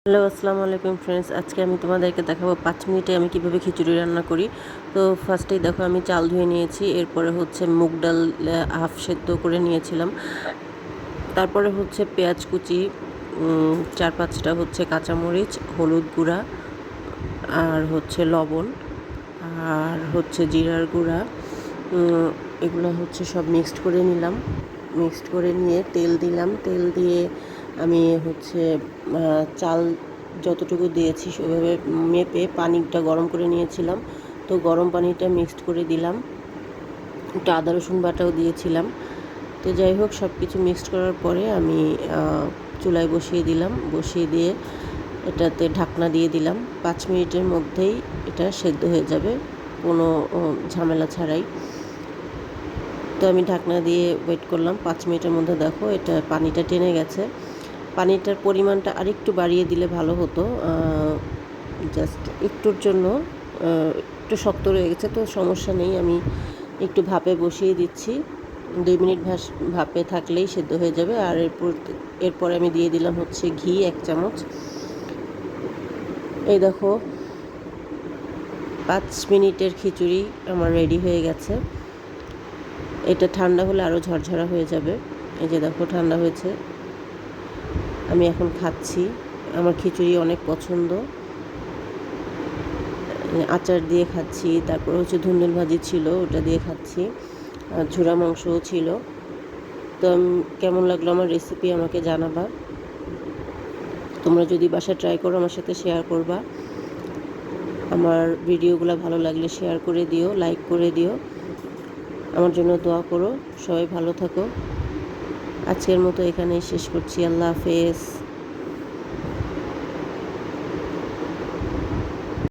Hello, আসসালামু আলাইকুম friends. আজকে আমি তোমাদেরকে দেখাবো 5 মিনিটে আমি কিভাবে খিচুড়ি রান্না করি। তো ফার্স্টেই দেখো আমি চাল ধুয়ে নিয়েছি, এরপরে হচ্ছে মুগ ডাল হাফ সেদ্ধ করে নিয়েছিলাম। তারপরে হচ্ছে পেঁয়াজ কুচি, 4-5টা হচ্ছে কাঁচামরিচ, হলুদ গুঁড়া আর হচ্ছে লবণ আর হচ্ছে জিরার গুঁড়া, এগুলো হচ্ছে সব মিক্সড করে নিলাম। মিক্সড করে নিয়ে তেল দিলাম, তেল দিয়ে আমি হচ্ছে চাল যতটুকু দিয়েছি সেভাবে মেপে পানিটা গরম করে নিয়েছিলাম। তো গরম পানিটা মিক্সড করে দিলাম, একটু আদা রসুন বাটাও দিয়েছিলাম। তো যাই হোক, সব কিছু মিক্সড করার পরে আমি চুলায় বসিয়ে দিলাম, বসিয়ে দিয়ে এটাতে ঢাকনা দিয়ে দিলাম। 5 মিনিটের মধ্যেই এটা সেদ্ধ হয়ে যাবে, কোনো ঝামেলা ছাড়াই। তো আমি ঢাকনা দিয়ে ওয়েট করলাম 5 মিনিটের মধ্যে দেখো এটা পানিটা টেনে গেছে। পানিটার পরিমাণটা আরেকটু বাড়িয়ে দিলে ভালো হতো, জাস্ট একটুর জন্য একটু শক্ত রয়ে গেছে, তো সমস্যা নেই, আমি একটু ভাপে বসিয়ে দিচ্ছি। 2 মিনিট ভাপে থাকলেই সেদ্ধ হয়ে যাবে। আর এরপরে আমি দিয়ে দিলাম হচ্ছে ঘি 1 চামচ। এই দেখো 5 মিনিটের খিচুড়ি আমার রেডি হয়ে গেছে। এটা ঠান্ডা হলে আরও ঝরঝরা হয়ে যাবে। এই যে দেখো ঠান্ডা হয়েছে, আমি এখন খাচ্ছি। আমার খিচুড়ি অনেক পছন্দ, আচার দিয়ে খাচ্ছি, তারপর হচ্ছে ধুন্দুল ভাজি ছিল ওটা দিয়ে খাচ্ছি, আর ঝুরা মাংসও ছিল। তো কেমন লাগলো আমার রেসিপি আমাকে জানাবা। তোমরা যদি বাসায় ট্রাই করো আমার সাথে শেয়ার করবা। আমার ভিডিওগুলো ভালো লাগলে শেয়ার করে দিও, লাইক করে দিও, আমার জন্য দোয়া করো। সবাই ভালো থাকো। আজকের মতো এখানেই শেষ করছি। আল্লাহ হাফেজ।